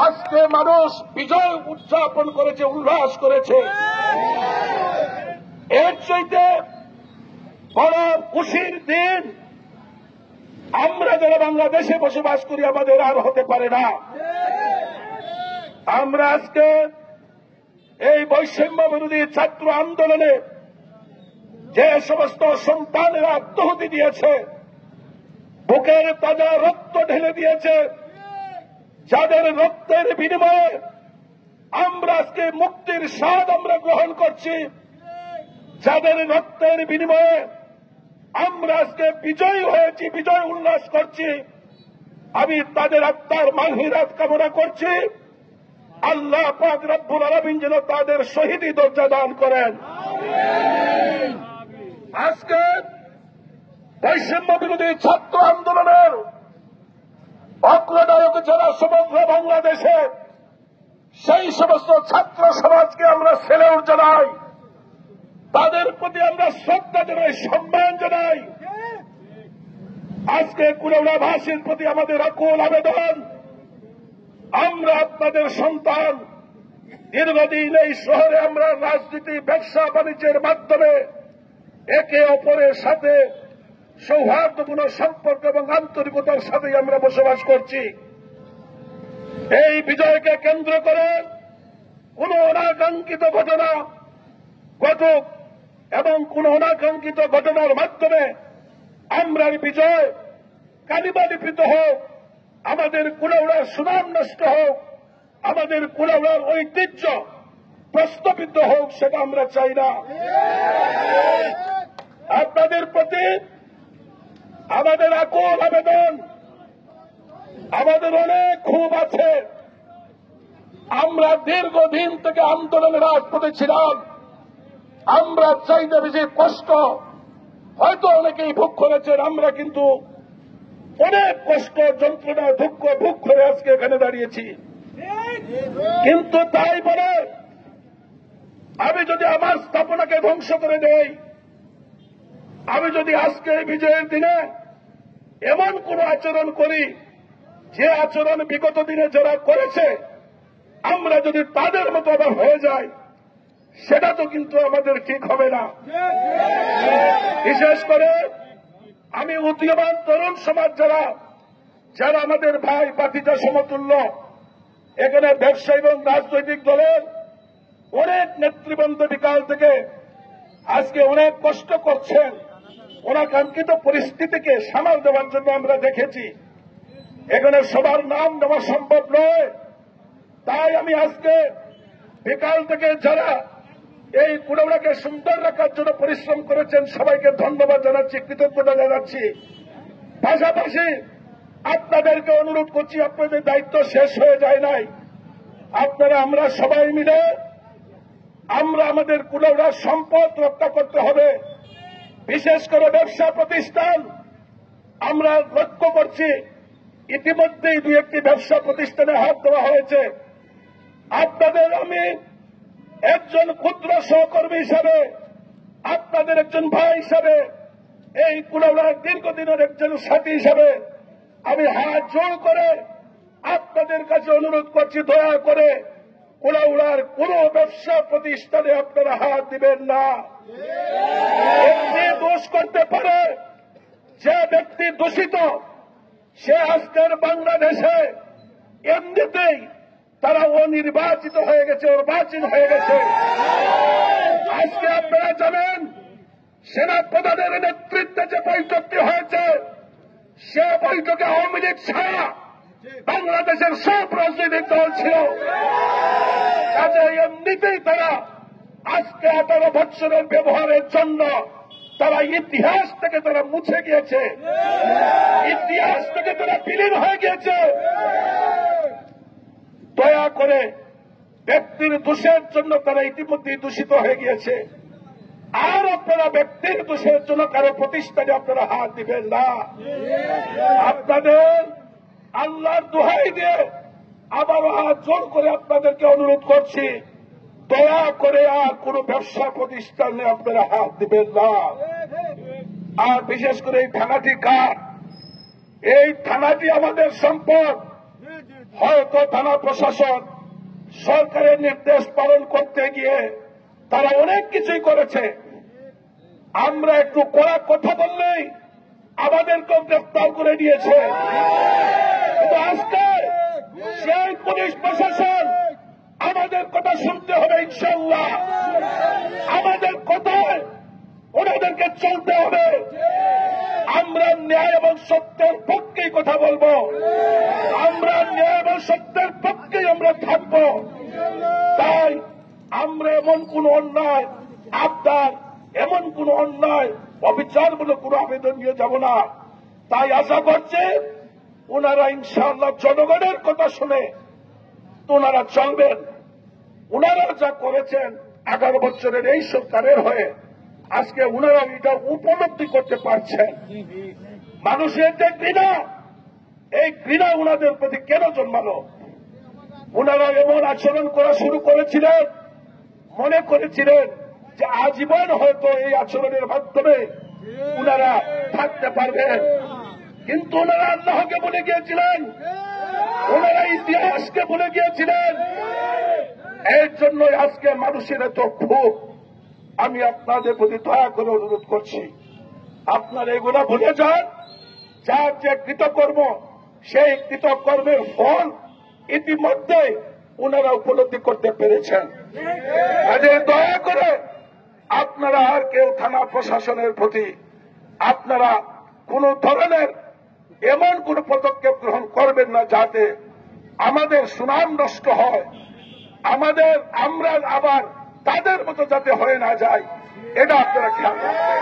আজকে মানুষ বিজয় উদযাপন করেছে, উল্লাস করেছে। এর চাইতে বড় খুশির দিন আমরা যারা বাংলাদেশে বসবাস করি আমাদের আর হতে পারে না। আমরা আজকে এই বৈষম্য বিরোধী ছাত্র আন্দোলনে যে সমস্ত সন্তানেরা আত্মাহুতি দিয়েছে, বুকের তাজা রক্ত ঢেলে দিয়েছে, যাদের রক্তের বিনিময়ে আমরা আজকে মুক্তির স্বাদ আমরা গ্রহণ করছি, যাদের রক্তের বিনিময়ে আমরা আজকে বিজয়ী হয়েছি, বিজয় উল্লাস করছি, আমি তাদের আত্মার মাগফিরাত কামনা করছি। আল্লাহ পাক রব্বুল আলামিন যেন তাদের শহীদি দরজা দান করেন। আজকে বৈষম্য বিরোধী ছাত্র আন্দোলনের অগ্রনায়ক যারা সমগ্র বাংলাদেশে, সেই সমস্ত ছাত্র সমাজকে আমরা সেলুট জানাই, তাদের প্রতি আমরা শ্রদ্ধা জানাই, সম্মান জানাই। আজকে কুলাউড়াবাসীর প্রতি আমাদের আকুল আবেদন, আমরা আপনাদের সন্তান, দীর্ঘদিন এই শহরে আমরা রাজনীতি, ব্যবসা বাণিজ্যের মাধ্যমে একে অপরের সাথে সৌহার্দ্যপূর্ণ সম্পর্ক এবং আন্তরিকতার সাথেই আমরা বসবাস করছি। এই বিজয়কে কেন্দ্র করে কোন অনাকাঙ্ক্ষিত ঘটনা ঘটুক এবং কোন অনাকাঙ্ক্ষিত ঘটনার মাধ্যমে আমরা বিজয় কালিমালিপিত হোক, আমাদের কুলাউড়ার সুনাম নষ্ট হোক, আমাদের কুলাউড়ার ঐতিহ্য প্রশ্নবিদ্ধ হোক, সেটা আমরা চাই না। আপনাদের প্রতি আমাদের আকুল আবেদন, আমাদের অনেক ক্ষোভ আছে। আমরা দীর্ঘদিন থেকে আন্দোলনের রাজপথে ছিলাম, আমরা চাইতে বেশি কষ্ট হয়তো অনেকেই ভোগ করেছেন, আমরা কিন্তু অনেক কষ্ট, যন্ত্রণা, দুঃখ ভোগ করে আজকে এখানে দাঁড়িয়েছি। কিন্তু তাই বলে আমি যদি আমার স্থাপনাকে ধ্বংস করে দেই, আমি যদি আজকে বিজয়ের দিনে এমন কোন আচরণ করি যে আচরণ বিগত দিনে যারা করেছে আমরা যদি তাদের মতো আবার হয়ে যাই, সেটা তো কিন্তু আমাদের ঠিক হবে না। বিশেষ করে আমি উদীয়মান তরুণ সমাজ যারা আমাদের ভাই বাতিজা সমতুল্য, এখানে ব্যবসা এবং রাজনৈতিক দলের অনেক নেতৃবৃন্দ বিকাল থেকে আজকে অনেক কষ্ট করছেন, অনাকাঙ্ক্ষিত পরিস্থিতিকে সামাল দেওয়ার জন্য আমরা দেখেছি। এখানে সবার নাম নেওয়া সম্ভব নয়, তাই আমি আজকে বিকাল থেকে যারা এই কুলাউড়াকে সুন্দর রাখার জন্য পরিশ্রম করেছেন সবাইকে ধন্যবাদ জানাচ্ছি, কৃতজ্ঞতা জানাচ্ছি। পাশাপাশি আপনাদেরকে অনুরোধ করছি, আপনাদের দায়িত্ব শেষ হয়ে যায় নাই, আপনারা আমরা সবাই মিলে আমরা আমাদের কুলাউড়ার সম্পদ রক্ষা করতে হবে। বিশেষ করে ব্যবসা প্রতিষ্ঠান আমরা লক্ষ্য করছি, ইতিমধ্যেই দুই একটি ব্যবসা প্রতিষ্ঠানে হাত দেওয়া হয়েছে। আপনাদের আমি একজন ক্ষুদ্র সহকর্মী হিসাবে, আপনাদের একজন ভাই হিসাবে, এই কুলাউড়ার দীর্ঘদিনের একজন সাথী হিসাবে আমি হাত জোড় করে আপনাদের কাছে অনুরোধ করছি, দয়া করে কুলাউড়ার কোন ব্যবসা প্রতিষ্ঠানে আপনারা হাত দিবেন না। দোষ করতে পারে যে ব্যক্তি দূষিত, সে আজকের বাংলাদেশে এমনিতেই তারা অনির্বাচিত হয়ে গেছে, নির্বাচিত হয়ে গেছে। আজকে আপনারা জানেন সেনাপ্রধানের নেতৃত্বে যে বৈঠকটি হয়েছে, সে বৈঠকে আওয়ামী লীগ ছাড়া বাংলাদেশের সব রাজনৈতিক দল ছিল। কাজে এমনিতেই তারা আজকে 18 বছরের ব্যবহারের জন্য তারা ইতিহাস থেকে তারা মুছে গিয়েছে, ইতিহাস থেকে তারা বিলীন হয়ে গিয়েছে। দয়া করে ব্যক্তির দোষের জন্য তারা ইতিমধ্যেই দূষিত হয়ে গিয়েছে, আর আপনারা ব্যক্তির দোষের জন্য কারো প্রতিষ্ঠানে আপনারা হাত দিবেন না। আপনাদের আল্লাহর দোহাই দিয়ে আবারও হাত জোর করে আপনাদেরকে অনুরোধ করছি, দয়া করে আর কোন ব্যবসা প্রতিষ্ঠানে আপনারা হাত দিবেন না। আর বিশেষ করে এই থানাটি কার? এই থানাটি আমাদের সম্পদ। হয়তো থানা প্রশাসন সরকারের নির্দেশ পালন করতে গিয়ে তারা অনেক কিছুই করেছে। আমরা একটু কড়া কথা বললেই আমাদেরকেও গ্রেফতার করে নিয়েছে। কিন্তু আজকে সেই পুলিশ প্রশাসন আমাদের কথা শুনতে হবে ইনশাআল্লাহ। আমাদের কথায় ওনাদেরকে চলতে হবে। আমরা ন্যায় এবং সত্যের পক্ষেই কথা বলবো। আমরা ন্যায় এবং সত্যের পক্ষেই আমরা থাকব। তাই আমরা এমন কোন অন্যায় আবদার, এমন কোন অন্যায় অবিচারমূলক কোন আবেদন নিয়ে যাব না। তাই আশা করছে ওনারা ইনশাআল্লাহ জনগণের কথা শুনে ওনারা চলবেন। ওনারা যা করেছেন 11 বছরের এই সরকারের হয়ে আজকে ওনারা এটা উপলব্ধি করতে পারছেন। মানুষের যে ঘৃণা, এই ঘৃণা ওনাদের প্রতি কেন জন্মালো? ওনারা এমন আচরণ করা শুরু করেছিলেন, মনে করেছিলেন যে আজীবন হয়তো এই আচরণের মাধ্যমে ওনারা থাকতে পারবেন। কিন্তু ওনারা আল্লাহকে ভুলে গিয়েছিলেন, ওনারা ইতিহাসকে ভুলে গিয়েছিলেন। এর জন্য আজকে মানুষের এত ক্ষোভ। আমি আপনাদের প্রতি দয়া করে অনুরোধ করছি, আপনারা এগুলা ভুলে যান। যার যে কৃতকর্ম, সেই কৃতকর্মের ফল ইতিমধ্যে ওনারা উপলব্ধি করতে পেরেছেন। কাজে দয়া করে আপনারা আর কেউ থানা প্রশাসনের প্রতি আপনারা কোন ধরনের এমন কোন পদক্ষেপ গ্রহণ করবেন না যাতে আমাদের সুনাম নষ্ট হয়, আমরা আবার তাদের মতো যাতে হয়ে না যায়, এটা আপনারা খেয়াল রাখবেন।